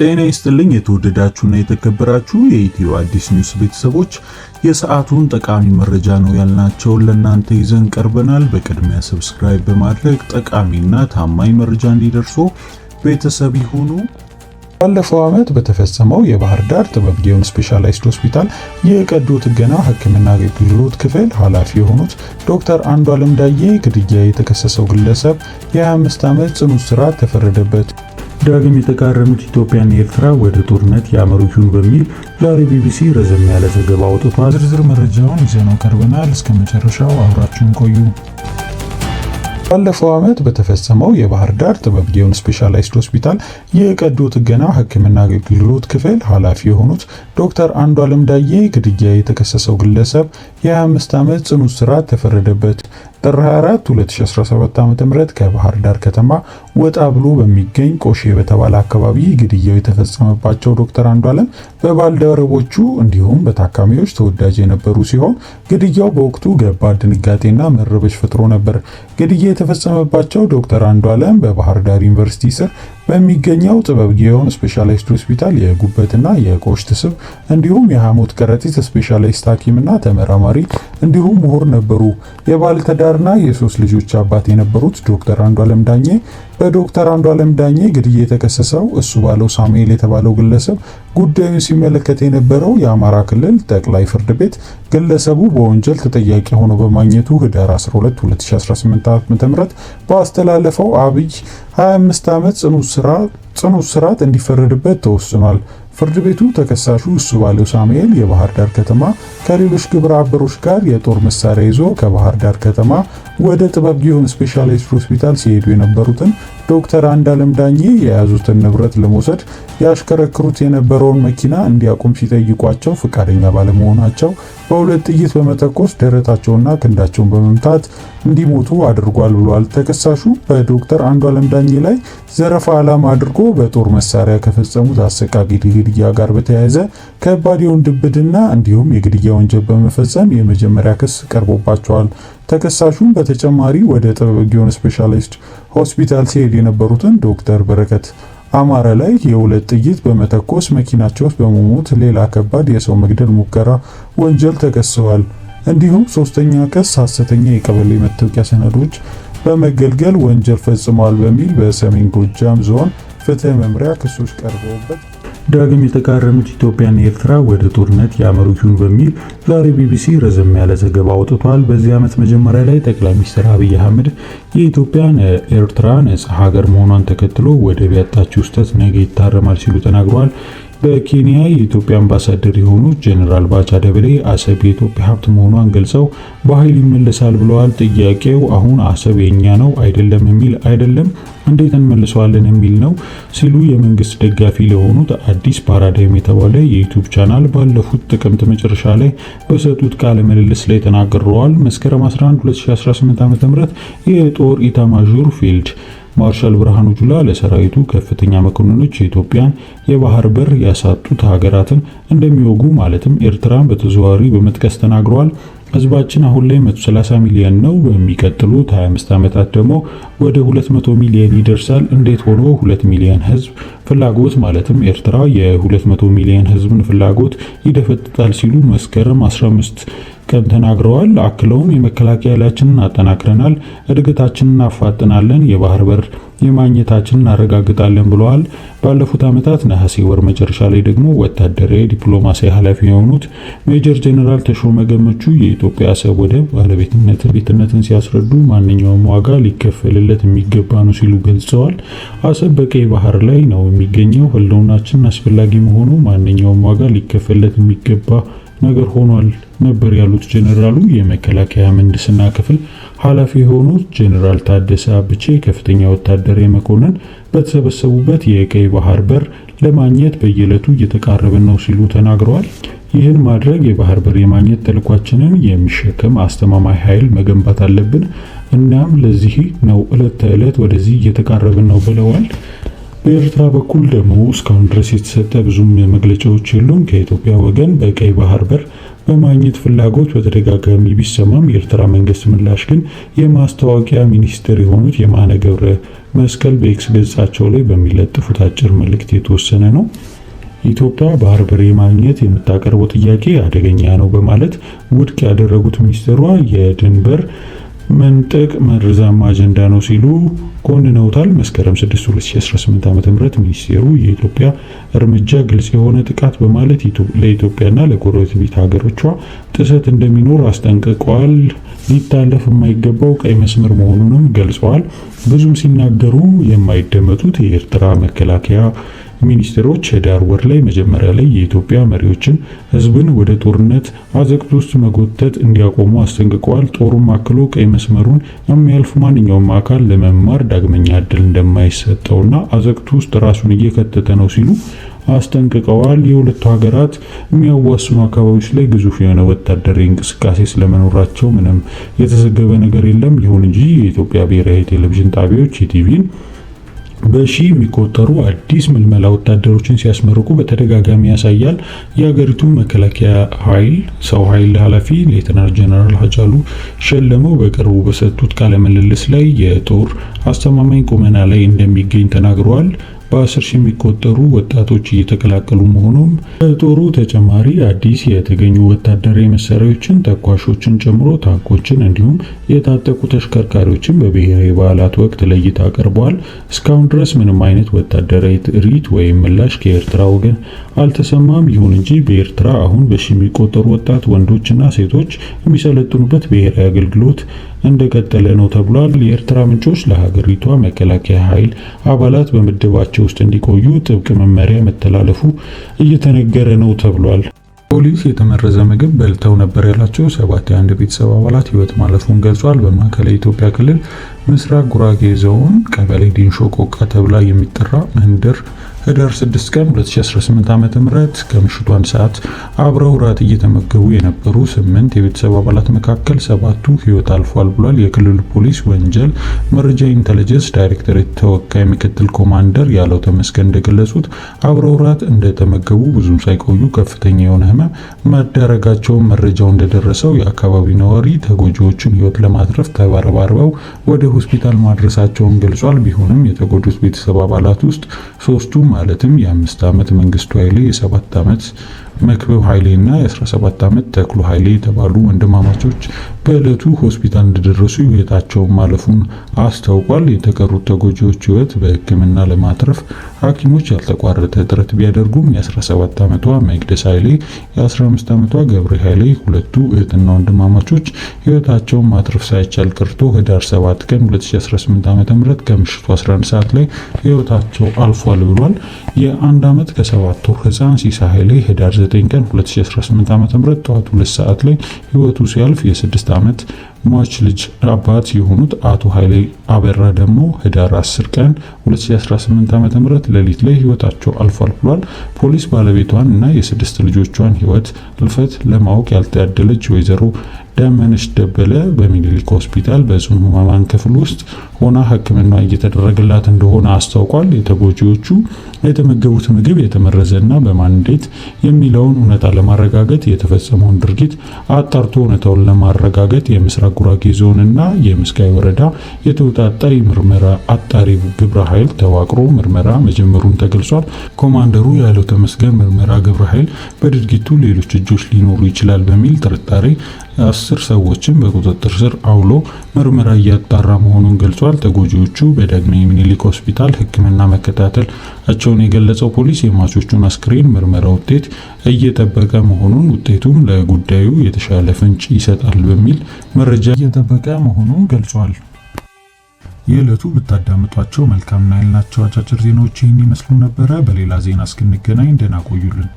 ጤና ይስጥልኝ የተወደዳችሁና የተከበራችሁ የኢትዮ አዲስ ኒውስ ቤተሰቦች፣ የሰዓቱን ጠቃሚ መረጃ ነው ያልናቸውን ለእናንተ ይዘን ቀርበናል። በቅድሚያ ሰብስክራይብ በማድረግ ጠቃሚና ታማኝ መረጃ እንዲደርሶ ቤተሰብ ይሁኑ። ባለፈው ዓመት በተፈጸመው የባህር ዳር ጥበብ ጊዮን ስፔሻላይዝድ ሆስፒታል የቀዶ ጥገና ሕክምና አገልግሎት ክፍል ኃላፊ የሆኑት ዶክተር አንዷለም ዳዬ ግድያ የተከሰሰው ግለሰብ የ25 ዓመት ጽኑ እስራት ተፈረደበት። ዳግም የተቃረኑት ኢትዮጵያና ኤርትራ ወደ ጦርነት ያመሩ ይሁን በሚል ዛሬ ቢቢሲ ረዘም ያለ ዘገባ አውጥቷል። ዝርዝር መረጃውን ይዘነው ቀርበናል። እስከ መጨረሻው አብራችሁን ቆዩ። ባለፈው ዓመት በተፈጸመው የባህር ዳር ጥበብ ጊዮን ስፔሻላይዝድ ሆስፒታል የቀዶ ጥገና ሕክምና አገልግሎት ክፍል ኃላፊ የሆኑት ዶክተር አንዷለም ዳዬ ግድያ የተከሰሰው ግለሰብ የ25 ዓመት ጽኑ እስራት ተፈረደበት። ጥር 24 2017 ዓ.ም ከባህር ዳር ከተማ ወጣ ብሎ በሚገኝ ቆሼ በተባለ አካባቢ ግድያው የተፈጸመባቸው ዶክተር አንዷለም በባልደረቦቹ እንዲሁም በታካሚዎች ተወዳጅ የነበሩ ሲሆን ግድያው በወቅቱ ከባድ ድንጋጤና መረበሽ ፈጥሮ ነበር። ግድያ የተፈጸመባቸው ዶክተር አንዷለም በባህር ዳር ዩኒቨርሲቲ ስር በሚገኘው ጥበብ ጊዮን ስፔሻላይዝድ ሆስፒታል የጉበትና የቆሽት ስብ እንዲሁም የሐሞት ከረጢት ስፔሻሊስት ሐኪምና ተመራማሪ እንዲሁም ምሁር ነበሩ። የባለትዳርና የሶስት ልጆች አባት የነበሩት ዶክተር አንዷለም ዳኜ በዶክተር አንዷለም ዳኜ ግድያ የተከሰሰው እሱ ባለው ሳሙኤል የተባለው ግለሰብ ጉዳዩን ሲመለከት የነበረው የአማራ ክልል ጠቅላይ ፍርድ ቤት ግለሰቡ በወንጀል ተጠያቂ ሆኖ በማግኘቱ ህዳር 12 2018 ዓ.ም ባስተላለፈው አብይ 25 ዓመት ጽኑ እስራት እንዲፈረድበት ተወስኗል። ፍርድ ቤቱ ተከሳሹ እሱ ባለው ሳሙኤል የባህር ዳር ከተማ ከሌሎች ግብረ አበሮች ጋር የጦር መሳሪያ ይዞ ከባህር ዳር ከተማ ወደ ጥበብ ጊዮን ስፔሻላይዝድ ሆስፒታል ሲሄዱ የነበሩትን ዶክተር አንዷለም ዳኜ የያዙትን ንብረት ለመውሰድ ያሽከረክሩት የነበረውን መኪና እንዲያቆም ሲጠይቋቸው ፈቃደኛ ባለመሆናቸው በሁለት ጥይት በመተኮስ ደረታቸውና ክንዳቸውን በመምታት እንዲሞቱ አድርጓል ብሏል። ተከሳሹ በዶክተር አንዷለም ዳኜ ላይ ዘረፋ ዓላማ አድርጎ በጦር መሳሪያ ከፈጸሙት አሰቃቂ ግድያ ጋር በተያያዘ ከባድ የውንብድና እንዲሁም የግድያ ወንጀል በመፈጸም የመጀመሪያ ክስ ቀርቦባቸዋል። ተከሳሹም በተጨማሪ ወደ ጥበብ ጊዮን ስፔሻላይዝድ ሆስፒታል ሲሄድ የነበሩትን ዶክተር በረከት አማረ ላይ የሁለት ጥይት በመተኮስ መኪናቸው ውስጥ በመሞት ሌላ ከባድ የሰው መግደል ሙከራ ወንጀል ተከሰዋል። እንዲሁም ሶስተኛ ክስ ሐሰተኛ የቀበሌ መታወቂያ ሰነዶች በመገልገል ወንጀል ፈጽመዋል በሚል በሰሜን ጎጃም ዞን ፍትህ መምሪያ ክሶች ቀርበውበት ዳግም የተቃረኑት ኢትዮጵያና ኤርትራ ወደ ጦርነት ያመሩ ይሁን በሚል ዛሬ ቢቢሲ ረዘም ያለ ዘገባ አውጥቷል። በዚህ ዓመት መጀመሪያ ላይ ጠቅላይ ሚኒስትር አብይ አህመድ የኢትዮጵያን ኤርትራ ነጻ ሀገር መሆኗን ተከትሎ ወደብ ያጣችው ስህተት ነገ ይታረማል ሲሉ ተናግረዋል። በኬንያ የኢትዮጵያ አምባሳደር የሆኑት ጀነራል ባጫ ደበሌ አሰብ የኢትዮጵያ ሀብት መሆኗን ገልጸው በኃይል ይመለሳል ብለዋል። ጥያቄው አሁን አሰብ የኛ ነው አይደለም የሚል አይደለም፣ እንዴት እንመልሰዋለን የሚል ነው ሲሉ የመንግስት ደጋፊ ለሆኑት አዲስ ፓራዳይም የተባለ የዩቲዩብ ቻናል ባለፉት ጥቅምት መጨረሻ ላይ በሰጡት ቃለ ምልልስ ላይ ተናግረዋል። መስከረም 11 2018 ዓ.ም የጦር ኢታማዦር ፊልድ ማርሻል ብርሃኑ ጁላ ለሰራዊቱ ከፍተኛ መኮንኖች የኢትዮጵያን የባህር በር ያሳጡት ሀገራትን እንደሚወጉ ማለትም ኤርትራን በተዘዋዋሪ በመጥቀስ ተናግረዋል። ህዝባችን አሁን ላይ 130 ሚሊዮን ነው። በሚቀጥሉት 25 ዓመታት ደግሞ ወደ 200 ሚሊዮን ይደርሳል። እንዴት ሆኖ 2 ሚሊዮን ህዝብ ፍላጎት ማለትም ኤርትራ የ200 ሚሊዮን ህዝብን ፍላጎት ይደፈጥጣል ሲሉ መስከረም 15 ቀን ተናግረዋል። አክለውም የመከላከያ ኃይላችንን አጠናክረናል፣ እድገታችንን እናፋጥናለን፣ የባህር በር የማግኘታችንን እናረጋግጣለን ብለዋል። ባለፉት ዓመታት ነሐሴ ወር መጨረሻ ላይ ደግሞ ወታደራዊ ዲፕሎማሲያዊ ኃላፊ የሆኑት ሜጀር ጀነራል ተሾመ ገመቹ የኢትዮጵያ አሰብ ወደብ ባለቤትነትን ሲያስረዱ ማንኛውም ዋጋ ሊከፈልለት የሚገባ ነው ሲሉ ገልጸዋል። አሰብ በቀይ ባህር ላይ ነው የሚገኘው። ህልውናችን አስፈላጊ መሆኑ ማንኛውም ዋጋ ሊከፈልለት የሚገባ ነገር ሆኗል ነበር ያሉት ጀነራሉ የመከላከያ ምህንድስና ክፍል ኃላፊ የሆኑት ጀነራል ታደሰ አብቼ ከፍተኛ ወታደራዊ መኮንን በተሰበሰቡበት የቀይ ባህር በር ለማግኘት በየዕለቱ እየተቃረብን ነው ሲሉ ተናግረዋል። ይህን ማድረግ የባህር በር የማግኘት ተልኳችንን የሚሸከም አስተማማኝ ኃይል መገንባት አለብን። እናም ለዚህ ነው ዕለት ተዕለት ወደዚህ እየተቃረብን ነው ብለዋል። በኤርትራ በኩል ደግሞ እስካሁን ድረስ የተሰጠ ብዙም መግለጫዎች የሉም። ከኢትዮጵያ ወገን በቀይ ባህር በር በማግኘት ፍላጎት በተደጋጋሚ ቢሰማም የኤርትራ መንግስት ምላሽ ግን የማስታወቂያ ሚኒስትር የሆኑት የማነ ገብረ መስቀል በኤክስ ገጻቸው ላይ በሚለጥፉት አጭር መልእክት የተወሰነ ነው። ኢትዮጵያ ባህር በር የማግኘት የምታቀርበው ጥያቄ አደገኛ ነው በማለት ውድቅ ያደረጉት ሚኒስትሯ የድንበር መንጠቅ መርዛማ አጀንዳ ነው ሲሉ ኮንነውታል። መስከረም 6 2018 ዓ.ም ሚኒስቴሩ የኢትዮጵያ እርምጃ ግልጽ የሆነ ጥቃት በማለት ለኢትዮጵያና ለጎረቤት ሀገሮቿ ጥሰት እንደሚኖር አስጠንቅቀዋል። ሊታለፍ የማይገባው ቀይ መስመር መሆኑንም ገልጸዋል። ብዙም ሲናገሩ የማይደመጡት የኤርትራ መከላከያ ሚኒስትሮች ህዳር ወር ላይ መጀመሪያ ላይ የኢትዮጵያ መሪዎችን ህዝብን ወደ ጦርነት አዘቅት ውስጥ መጎተት እንዲያቆሙ አስጠንቅቀዋል። ጦሩም አክሎ ቀይ መስመሩን የሚያልፍ ማንኛውም አካል ለመማር ዳግመኛ እድል እንደማይሰጠውና አዘቅት ውስጥ ራሱን እየከተተ ነው ሲሉ አስጠንቅቀዋል። የሁለቱ ሀገራት የሚያዋስኑ አካባቢዎች ላይ ግዙፍ የሆነ ወታደራዊ እንቅስቃሴ ስለመኖራቸው ምንም የተዘገበ ነገር የለም። ይሁን እንጂ የኢትዮጵያ ብሔራዊ ቴሌቪዥን ጣቢያዎች ኢቲቪን በሺ የሚቆጠሩ አዲስ ምልመላ ወታደሮችን ሲያስመርቁ በተደጋጋሚ ያሳያል። የሀገሪቱ መከላከያ ኃይል ሰው ኃይል ኃላፊ ሌተናል ጀነራል ሃጫሉ ሸለመው በቅርቡ በሰጡት ቃለ ምልልስ ላይ የጦር አስተማማኝ ቁመና ላይ እንደሚገኝ ተናግረዋል። በ10 ሺህ የሚቆጠሩ ወጣቶች እየተቀላቀሉ መሆኑም ከጦሩ ተጨማሪ አዲስ የተገኙ ወታደራዊ መሳሪያዎችን ተኳሾችን ጨምሮ ታንኮችን እንዲሁም የታጠቁ ተሽከርካሪዎችን በብሔራዊ በዓላት ወቅት ለእይታ ቀርበዋል። እስካሁን ድረስ ምንም አይነት ወታደራዊ ትርኢት ወይም ምላሽ ከኤርትራ ወገን አልተሰማም። ይሁን እንጂ በኤርትራ አሁን በሺ የሚቆጠሩ ወጣት ወንዶችና ሴቶች የሚሰለጥኑበት ብሔራዊ አገልግሎት እንደቀጠለ ነው ተብሏል። የኤርትራ ምንጮች ለሀገሪቷ መከላከያ ኃይል አባላት በምድባቸው ውስጥ እንዲቆዩ ጥብቅ መመሪያ መተላለፉ እየተነገረ ነው ተብሏል። ፖሊስ የተመረዘ ምግብ በልተው ነበር ያላቸው 7 የአንድ ቤተሰብ አባላት ህይወት ማለፉን ገልጿል። በማዕከላዊ ኢትዮጵያ ክልል ምስራቅ ጉራጌ ዞን ቀበሌ ዲንሾ ቆቃ ተብላ የሚጠራ መንደር ህዳር 6 ቀን 2018 ዓ.ም ከምሽቱ 1 ሰዓት አብረው ራት እየተመገቡ የነበሩ 8 የቤተሰብ አባላት መካከል 7ቱ ህይወት አልፏል ብሏል። የክልሉ ፖሊስ ወንጀል መረጃ ኢንተለጀንስ ዳይሬክቶሬት ተወካይ ምክትል ኮማንደር ያለው ተመስገን እንደገለጹት አብረው ራት እንደተመገቡ ብዙም ሳይቆዩ ከፍተኛ የሆነ ህመም መዳረጋቸውን መረጃው እንደደረሰው የአካባቢው ነዋሪ ተጎጂዎችን ህይወት ለማትረፍ ተባረባርበው ወደ ሆስፒታል ማድረሳቸውን ገልጿል። ቢሆንም የተጎዱት ቤተሰብ አባላት ውስጥ 3ቱ ማለትም የ5 ዓመት መንግስቱ ኃይሌ፣ የ7 ዓመት መክብብ ኃይሌ እና የ17 ዓመት ተክሉ ኃይሌ የተባሉ ወንድማማቾች በዕለቱ ሆስፒታል እንደደረሱ ህይወታቸው ማለፉን አስታውቋል። የተቀሩት ተጎጂዎች ህይወት በሕክምና ለማትረፍ ሐኪሞች ያልተቋረጠ ጥረት ቢያደርጉም የ17 ዓመቷ መቅደስ ኃይሌ፣ የ15 ዓመቷ ገብረ ኃይሌ ሁለቱ እህትና ወንድማማቾች ህይወታቸውን ማትረፍ ሳይቻል ቀርቶ ህዳር 7 ቀን 2018 ዓ.ም ከምሽቱ 11 ሰዓት ላይ ህይወታቸው አልፏል ብሏል። የ1 ዓመት ከ7 ወር ህፃን ሲሳ ኃይሌ ህዳር 9 ቀን 2018 ዓ.ም ጠዋት 2 ሰዓት ላይ ህይወቱ ሲያልፍ የ6 ዓመት ሟች ልጅ አባት የሆኑት አቶ ኃይሌ አበራ ደግሞ ህዳር 10 ቀን 2018 ዓ.ም ሌሊት ላይ ህይወታቸው አልፏል ብሏል። ፖሊስ ባለቤቷን እና የ6 ልጆቿን ህይወት እልፈት ለማወቅ ያልተያደለች ወይዘሮ ዳመነሽ ደበለ በሚኒሊክ ሆስፒታል በጽኑ ህሙማን ክፍል ውስጥ ሆና ሕክምና እየተደረገላት እንደሆነ አስታውቋል። የተጎጂዎቹ የተመገቡት ምግብ የተመረዘና በማን እንዴት የሚለውን እውነታ ለማረጋገጥ የተፈጸመውን ድርጊት አጣርቶ እውነታውን ለማረጋገጥ የምስራቅ ጉራጌ ዞን እና የምስካይ ወረዳ የተውጣጣ ምርመራ አጣሪ ግብረ ኃይል ተዋቅሮ ምርመራ መጀመሩን ተገልጿል። ኮማንደሩ ያለው ተመስገን ምርመራ ግብረ ኃይል በድርጊቱ ሌሎች እጆች ሊኖሩ ይችላል በሚል ጥርጣሬ 10 ሰዎችን በቁጥጥር ስር አውሎ ምርመራ እያጣራ መሆኑን ገልጿል። ተጎጂዎቹ በዳግማዊ ምኒልክ ሆስፒታል ሕክምና መከታተላቸውን የገለጸው ፖሊስ የሟቾቹን አስክሬን ምርመራ ውጤት እየጠበቀ መሆኑን ውጤቱም ለጉዳዩ የተሻለ ፍንጭ ይሰጣል በሚል መረጃ እየጠበቀ መሆኑን ገልጿል። የዕለቱ ብታዳምጧቸው መልካም ናይል ናቸው። አጫጭር ዜናዎች ይህን ይመስሉ ነበረ። በሌላ ዜና እስክንገናኝ ደህና ቆዩልን።